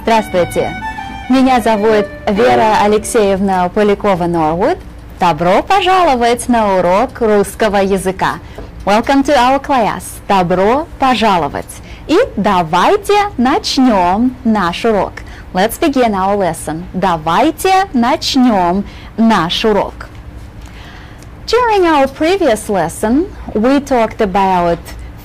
Здравствуйте! Меня зовут Вера Алексеевна Полякова-Норвуд. Добро пожаловать на урок русского языка. Welcome to our class. Добро пожаловать. И давайте начнем наш урок. Let's begin our lesson. Давайте начнем наш урок. During our previous lesson, we talked about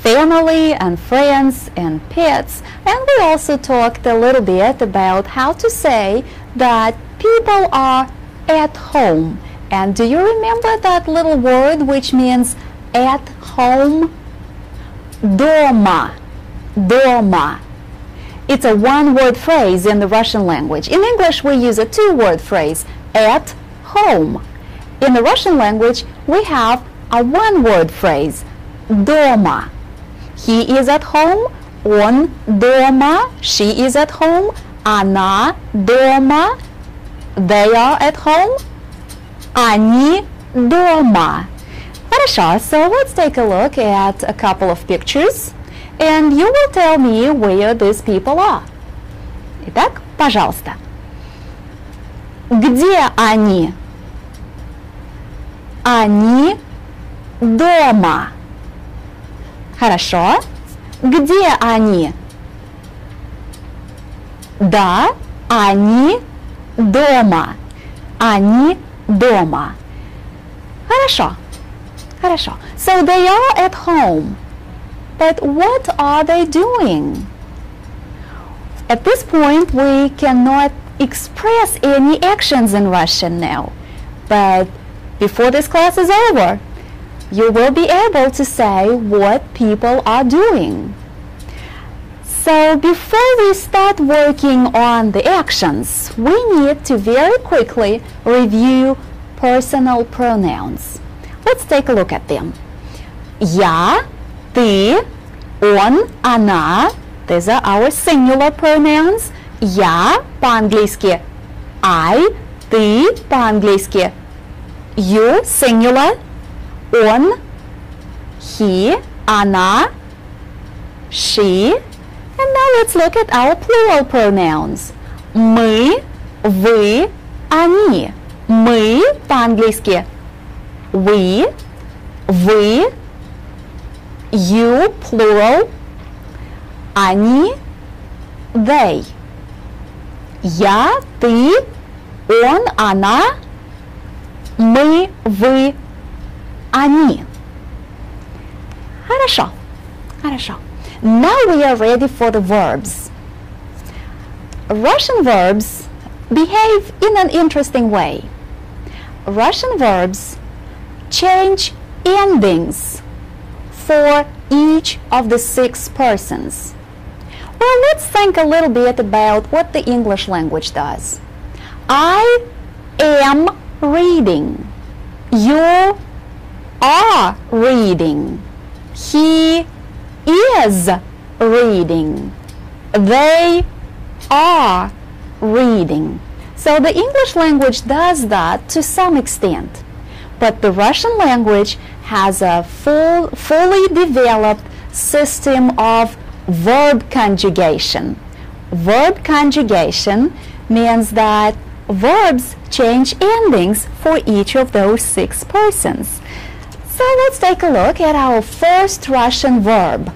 family and friends and pets, and we also talked a little bit about how to say that people are at home. And do you remember that little word which means at home? Дома. Дома. It's a one-word phrase in the Russian language. In English, we use a two-word phrase, at home. In the Russian language, we have a one-word phrase, дома. He is at home, он дома, she is at home, она дома, they are at home, они дома. Хорошо, so let's take a look at a couple of pictures, and you will tell me where these people are. Итак, пожалуйста. Где они? Они дома. Хорошо. Где они? Да, они дома. Они дома. Хорошо. Хорошо. So they are at home. But what are they doing? At this point, we cannot express any actions in Russian now. But before this class is over, you will be able to say what people are doing. So before we start working on the actions, we need to very quickly review personal pronouns. Let's take a look at them. Я, ты, он, она. These are our singular pronouns. Я по-английски I, ты по-английски you, singular. Он, he, она, she. And now let's look at our plural pronouns. Мы, вы, они. Мы по-английски we, вы, you, plural, они, they. Я, ты, он, она, мы, вы, они. Хорошо. Хорошо. Now we are ready for the verbs. Russian verbs behave in an interesting way. Russian verbs change endings for each of the 6 persons. Well, let's think a little bit about what the English language does. I am reading. You are reading. He is reading. They are reading. So the English language does that to some extent. But the Russian language has a fully developed system of verb conjugation. Verb conjugation means that verbs change endings for each of those 6 persons. So let's take a look at our first Russian verb.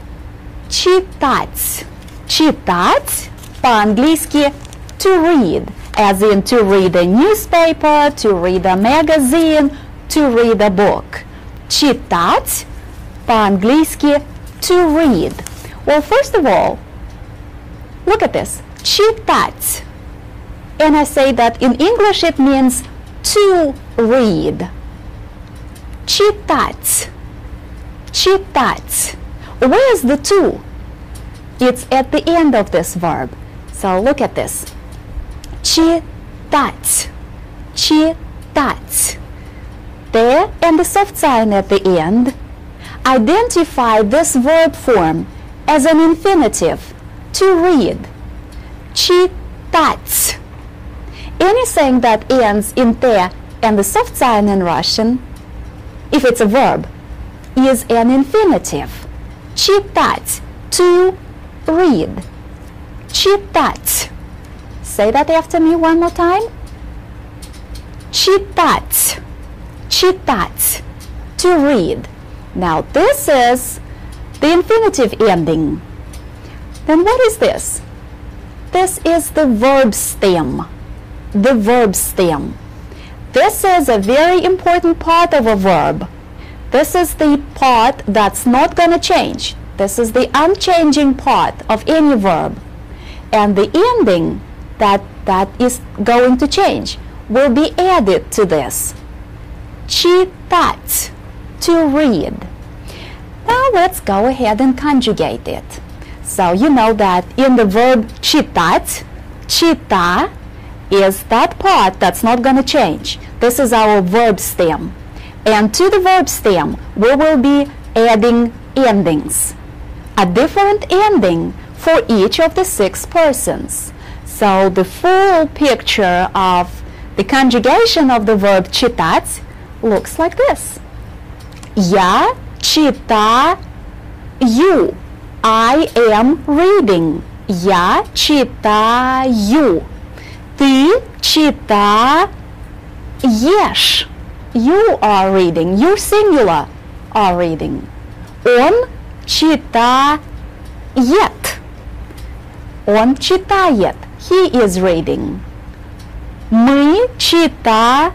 Читать. Читать по-английски to read, as in to read a newspaper, to read a magazine, to read a book. Читать по-английски to read. Well, first of all, look at this. Читать. And I say that in English it means to read. Читать. Читать. Where is the to? It's at the end of this verb. So look at this. Читать. Читать. te and the soft sign at the end, identify this verb form as an infinitive, to read. Читать. Anything that ends in te and the soft sign in Russian, if it's a verb, is an infinitive. Читать, to read. Читать. Say that after me one more time. Читать. Читать, to read. Now this is the infinitive ending. Then what is this? This is the verb stem. The verb stem. This is a very important part of a verb. This is the part that's not going to change. This is the unchanging part of any verb. And the ending that is going to change will be added to this. Читать, to read. Now let's go ahead and conjugate it. So you know that in the verb читать, чита is that part that's not going to change. This is our verb stem. And to the verb stem, we will be adding endings. A different ending for each of the 6 persons. So the full picture of the conjugation of the verb читать looks like this. Я читаю. I am reading. Я читаю. Ты читаешь. You are reading. You singular are reading. Он читает. Он читает. He is reading. Мы читаем.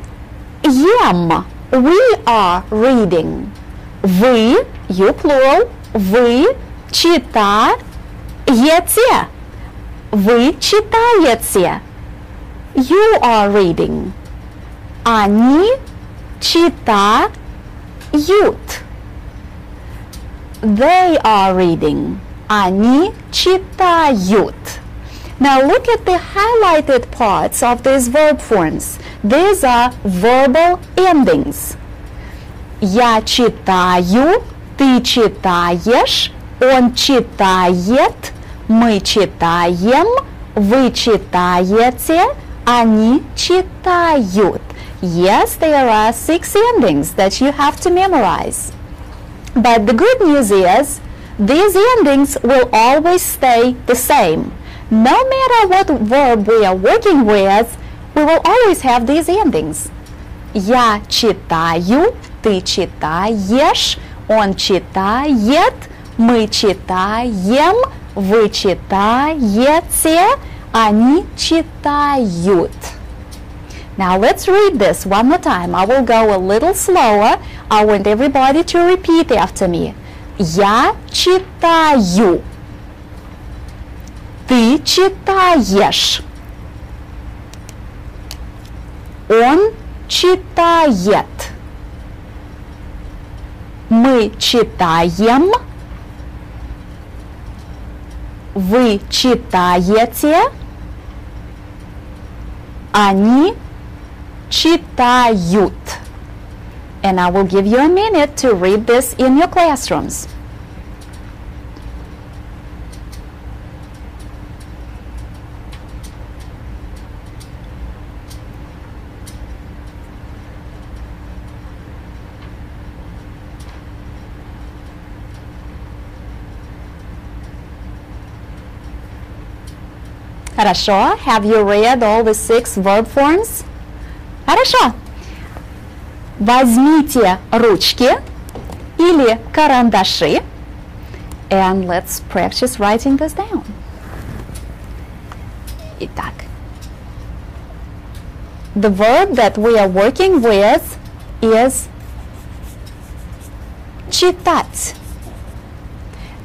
We are reading. Вы, you plural, вы читаете. Вы читаете. You are reading. Они читают. They are reading. Они читают. Now look at the highlighted parts of these verb forms. These are verbal endings. Я читаю, ты читаешь, он читает, мы читаем, вы читаете, они читают. Yes, there are 6 endings that you have to memorize. But the good news is, these endings will always stay the same. No matter what verb we are working with, we will always have these endings. Я читаю, ты читаешь, он читает, мы читаем, вы читаете, они читают. Now let's read this one more time. I will go a little slower. I want everybody to repeat after me. Я читаю. Ты читаешь. Он читает. Мы читаем. Вы читаете. Они читают. And I will give you a minute to read this in your classrooms. Хорошо. Have you read all the 6 verb forms? Хорошо. Возьмите ручки или карандаши and let's practice writing this down. Итак, the verb that we are working with is читать.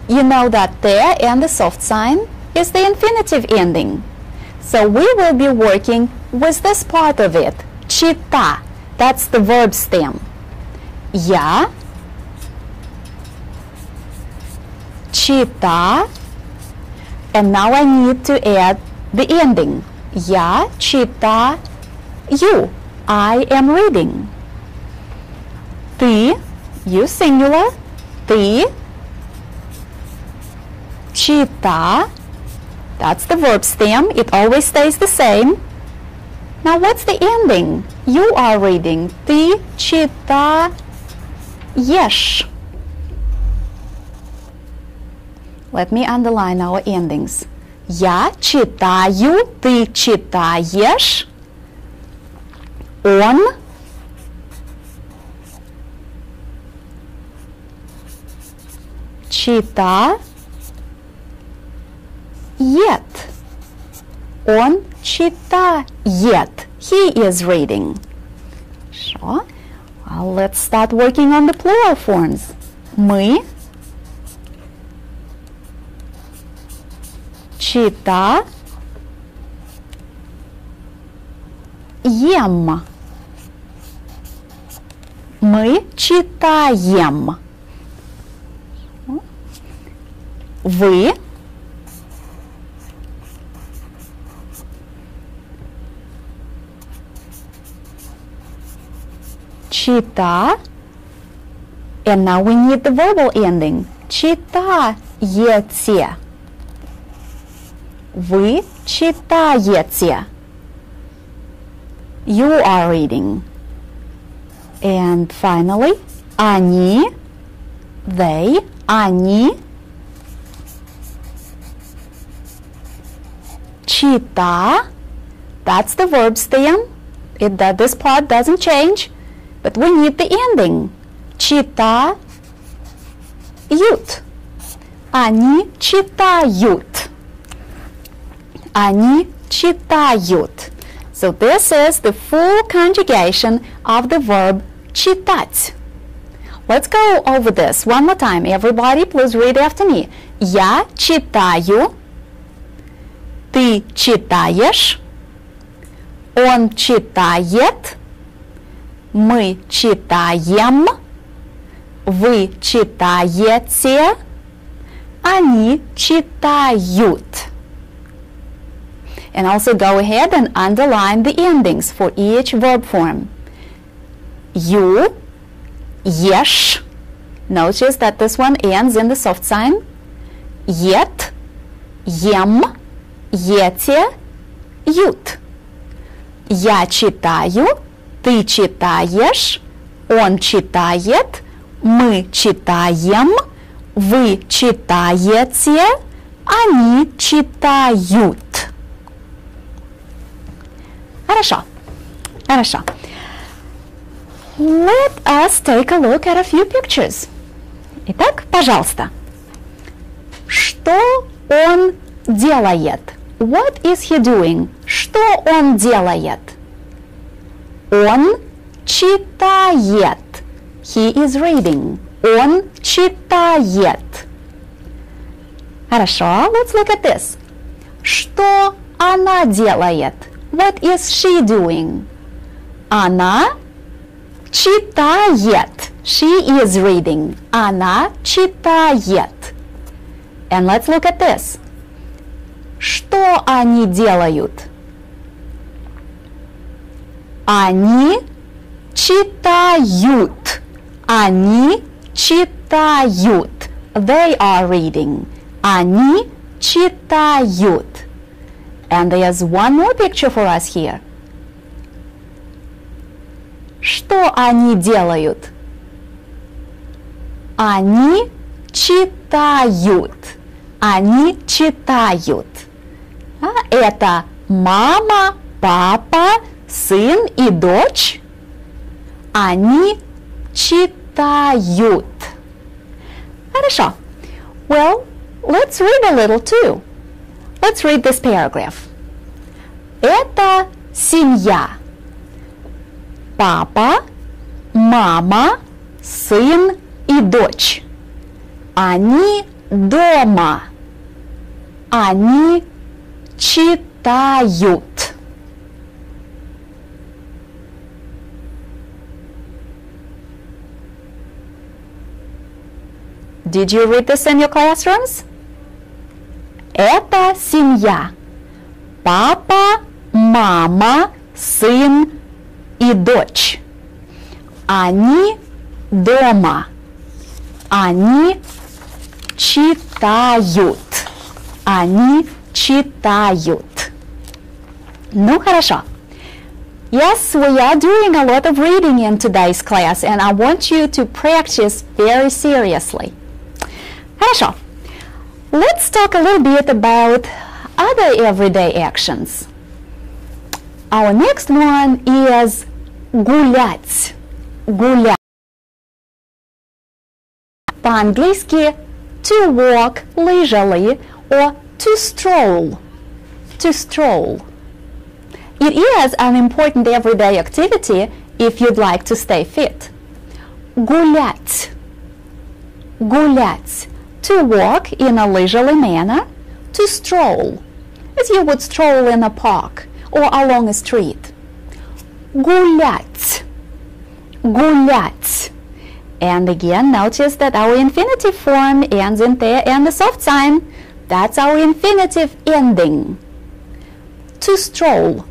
You know that there and the soft sign is the infinitive ending. So we will be working with this part of it. Чита. That's the verb stem. Я чита. And now I need to add the ending. Я читаю. I am reading. Ты, you singular, ты чита, that's the verb stem, it always stays the same. Now what's the ending? You are reading. Ты читаешь. Let me underline our endings. Я читаю, ты читаешь. Он читает. Он читает. He is reading. Sure. Well, let's start working on the plural forms. Мы читаем. Мы читаем. Вы чита, and now we need the verbal ending. Читаете. Вы читаете. You are reading. And finally, они, they, они чита, that's the verb stem. This part doesn't change, but we need the ending. Читают. Они читают. Они читают. So this is the full conjugation of the verb читать. Let's go over this one more time. Everybody, please read after me. Я читаю. Ты читаешь. Он читает. Мы читаем. Вы читаете. Они читают. And also go ahead and underline the endings for each verb form. You, ешь. Notice that this one ends in the soft sign. Ет, ем, ете, ют. Я читаю, ты читаешь, он читает, мы читаем, вы читаете, они читают. Хорошо. Хорошо. Let us take a look at a few pictures. Итак, пожалуйста. Что он делает? What is he doing? Что он делает? Он читает. He is reading. Он читает. Хорошо, let's look at this. Что она делает? What is she doing? Она читает. She is reading. Она читает. And let's look at this. Что они делают? Они читают. Они читают. They are reading. Они читают. And there's one more picture for us here. Что они делают? Они читают. Они читают. Это мама, папа, сын и дочь. Они читают. Хорошо. Well, let's read a little too. Let's read this paragraph. Это семья. Папа, мама, сын и дочь. Они дома. Они читают. Did you read this in your classrooms? Это семья. Папа, мама, сын и дочь. Они дома. Они читают. Они читают. Ну, хорошо. Yes, we are doing a lot of reading in today's class, and I want you to practice very seriously. Хорошо. Let's talk a little bit about other everyday actions. Our next one is гулять. Гулять. По-английски to walk leisurely or to stroll. To stroll. It is an important everyday activity if you'd like to stay fit. Гулять. Гулять. To walk in a leisurely manner. To stroll, as you would stroll in a park or along a street. Гулять. Гулять. And again, notice that our infinitive form ends in te and the soft sign. That's our infinitive ending. To stroll.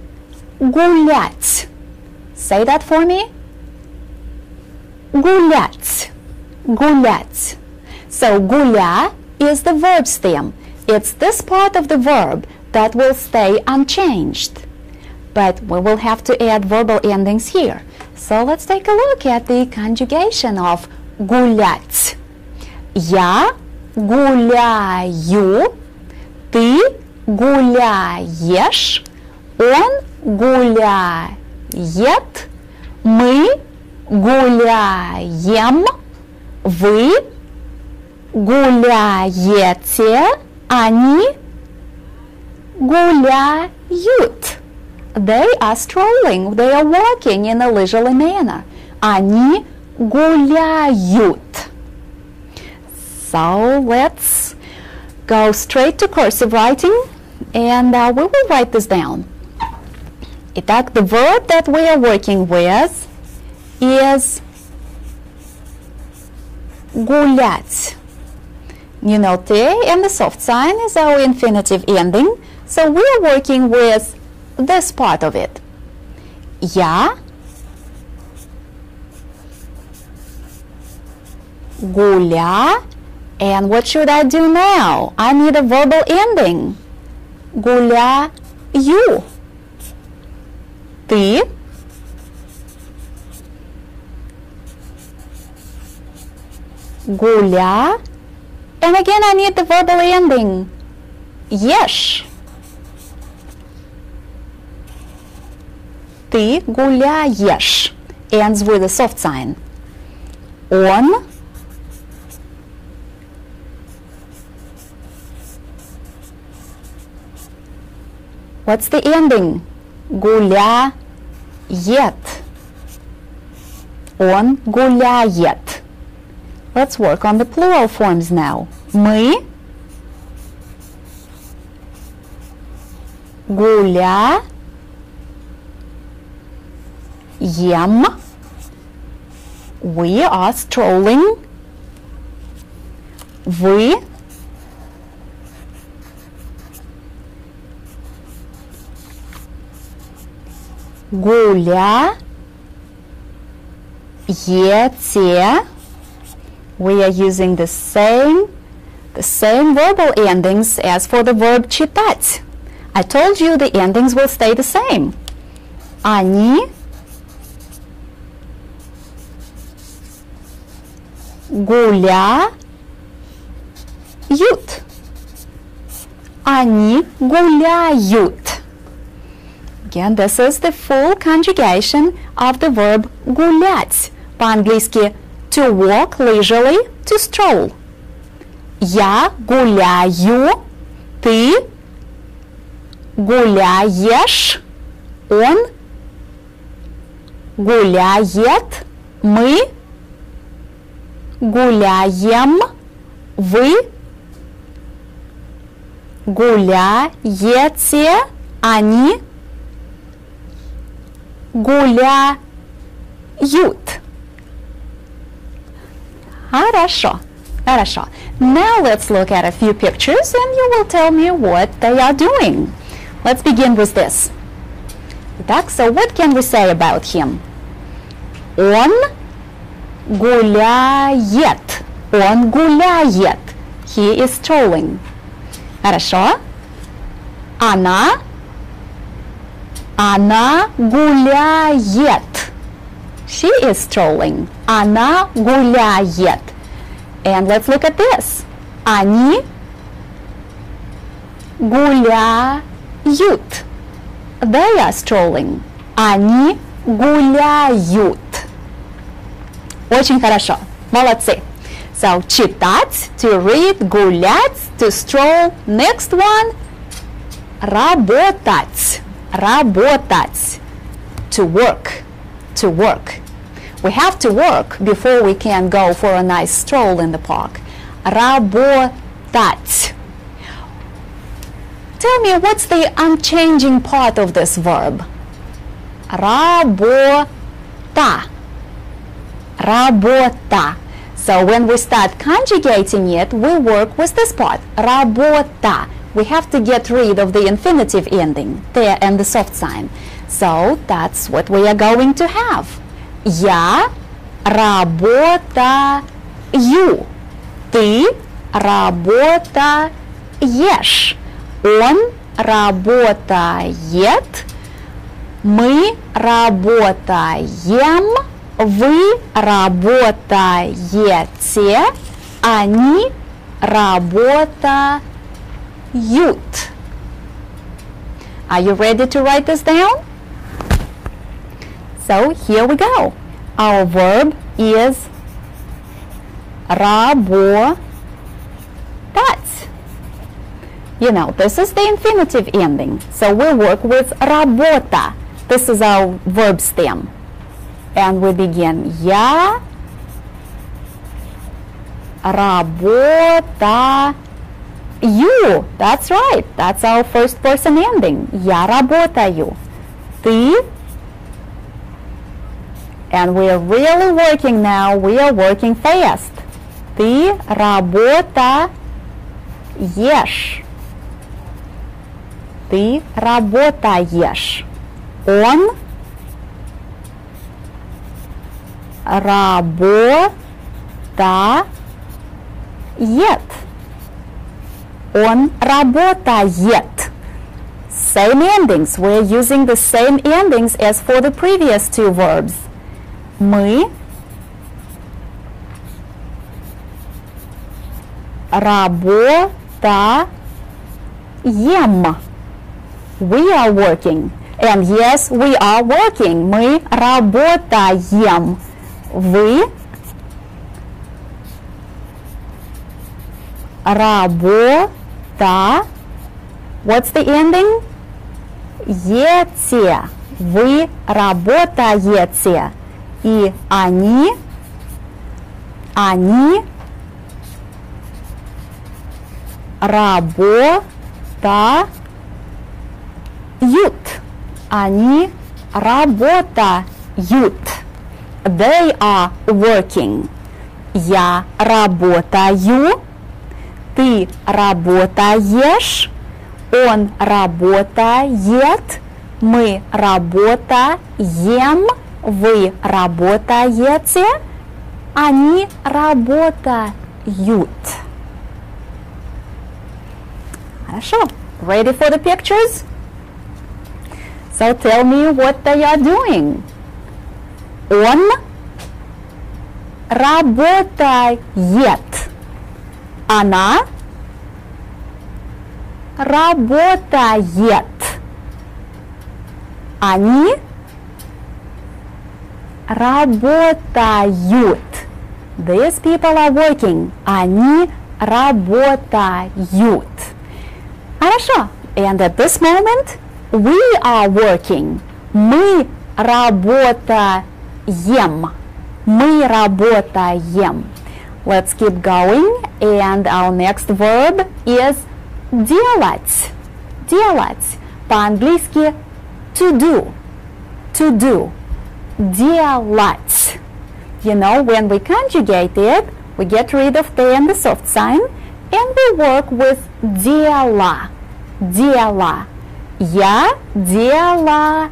Гулять. Say that for me. Гулять. Гулять. So гуля is the verb stem. It's this part of the verb that will stay unchanged. But we will have to add verbal endings here. So let's take a look at the conjugation of гулять. Я гуляю, ты гуляешь, он гуляет, мы гуляем, вы гуляете, они гуляют. They are strolling, they are walking in a leisurely manner. Они гуляют. So let's go straight to cursive writing, and we will write this down. Итак, the verb that we are working with is гулять. You know, te and the soft sign is our infinitive ending, so we are working with this part of it. Я гуля, and what should I do now? I need a verbal ending. Гуляю. Ты гуля, and again I need the verbal ending. Ешь. Ты гуляешь ends with a soft sign. Он what's the ending? Гуляет. Он гуляет. Let's work on the plural forms now. Мы гуляем. We are strolling. Вы гуляете. We are using the same verbal endings as for the verb читать. I told you the endings will stay the same. Они гуляют. Они гуляют. Again, this is the full conjugation of the verb гулять. По-английски to walk leisurely, to stroll. Я гуляю, ты гуляешь, он гуляет, мы гуляем, вы гуляете, они гуляют. Хорошо. Хорошо. Now let's look at a few pictures and you will tell me what they are doing. Let's begin with this. Итак, so what can we say about him? Он гуляет. Он гуляет. He is strolling. Хорошо. Она гуляет. She is strolling. Она гуляет. And let's look at this. Они гуляют. They are strolling. Они гуляют. Очень хорошо. Молодцы. So, читать, to read, гулять, to stroll. Next one. Работать. Работать. To work. To work. We have to work before we can go for a nice stroll in the park. Работать. Tell me, what's the unchanging part of this verb? Работа. Работа. So when we start conjugating it, we work with this part. Работа. We have to get rid of the infinitive ending there and the soft sign. So that's what we are going to have. Я работаю. Ты работаешь. Он работает. Мы работаем. Вы работаете. Они работают. Are you ready to write this down? So here we go. Our verb is работать. You know, this is the infinitive ending. So we work with работа. This is our verb stem. And we begin. Я работаю. That's right. That's our first person ending. Я работаю. Ты. And we're really working now. We are working fast. Ты работаешь. Ты работаешь. Он работает. Он работает. Same endings. We're using the same endings as for the previous two verbs. Мы работаем. We are working. And yes, we are working. Мы работаем. Вы What's the ending? Ете. Вы работаете. И они работают. Они работают. They are working. Я работаю. Ты работаешь. Он работает. Мы работаем. Вы работаете. Они работают. Хорошо. Ready for the pictures? So tell me what they are doing. Он работает. Она работает. Они работают. These people are working. Они работают. Хорошо. And at this moment, we are working. Мы работаем. Мы работаем. Let's keep going. And our next verb is делать. Делать. По-английски to do. To do. Делать. You know, when we conjugate it, we get rid of the and the soft sign, and we work with дело. Дело. Я делаю.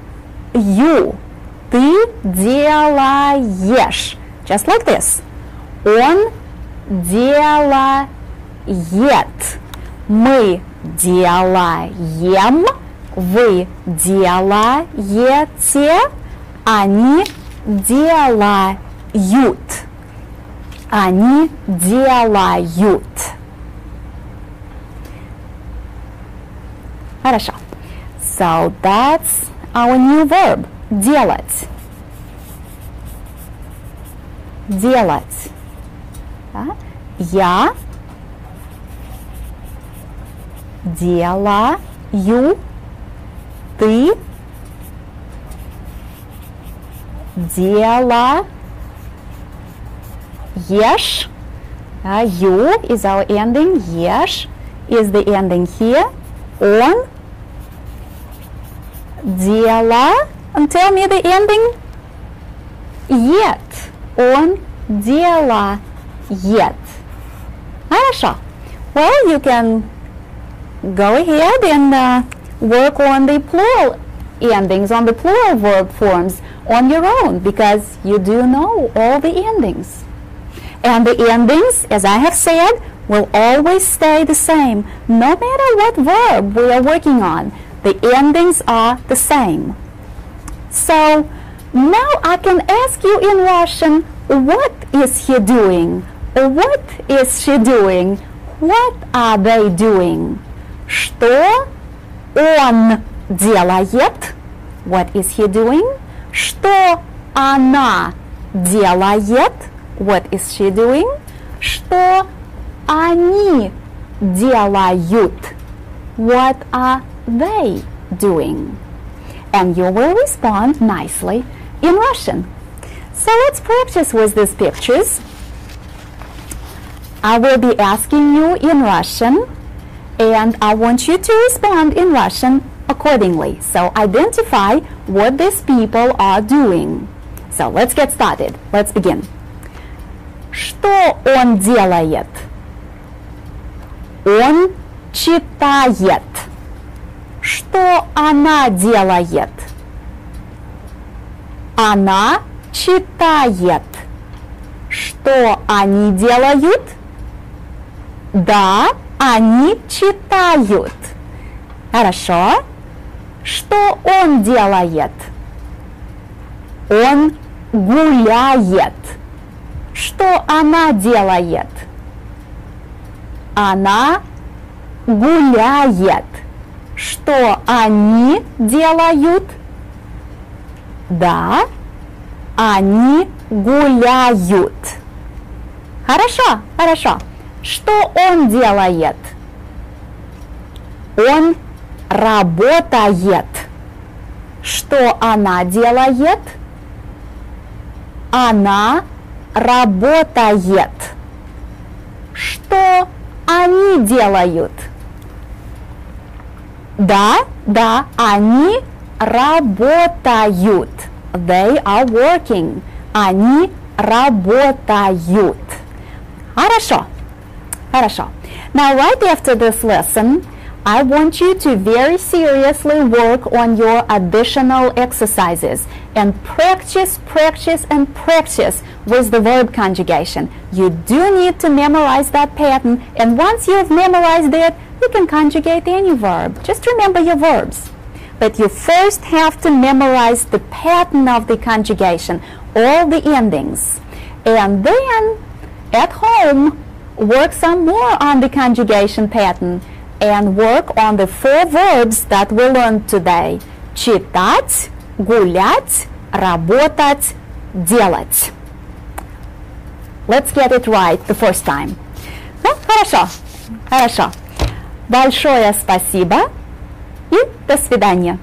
Ты делаешь. just like this. Он делает. Мы делаем. Вы делаете. Они делают. Они делают. Хорошо. So that's our new verb. Делать. Делать. Да? Я делаю. Ты делаешь. You is our ending. Ешь is the ending here. Он делает. And tell me the ending. Yet. Он делает. Хорошо. Well, you can go ahead and work on the plural endings, on the plural verb forms on your own, because you do know all the endings. And the endings, as I have said, will always stay the same, no matter what verb we are working on. The endings are the same. So now I can ask you in Russian, what is he doing? What is she doing? What are they doing? Что он делает? What is he doing? Что она делает? What is she doing? Что они делают? What are they doing? And you will respond nicely in Russian. So let's practice with these pictures. I will be asking you in Russian, and I want you to respond in Russian accordingly. So identify what these people are doing. So let's get started. Let's begin. Что он делает? Он читает. Что она делает? Она читает. Что они делают? Да, они читают. Хорошо. Что он делает? Он гуляет. Что она делает? Она гуляет. Что они делают? Да, они гуляют. Хорошо, хорошо. Что он делает? Он работает. Что она делает? Она работает. Что они делают? Да, да, они работают. They are working. Они работают. Хорошо. Хорошо. Now, right after this lesson, I want you to very seriously work on your additional exercises and practice, practice, and practice with the verb conjugation. You do need to memorize that pattern, and once you've memorized it, you can conjugate any verb. Just remember your verbs. But you first have to memorize the pattern of the conjugation, all the endings. And then, at home, work some more on the conjugation pattern and work on the 4 verbs that we learned today. Читать, гулять, работать, делать. Let's get it right the first time. Ну, хорошо, хорошо. Большое спасибо и до свидания.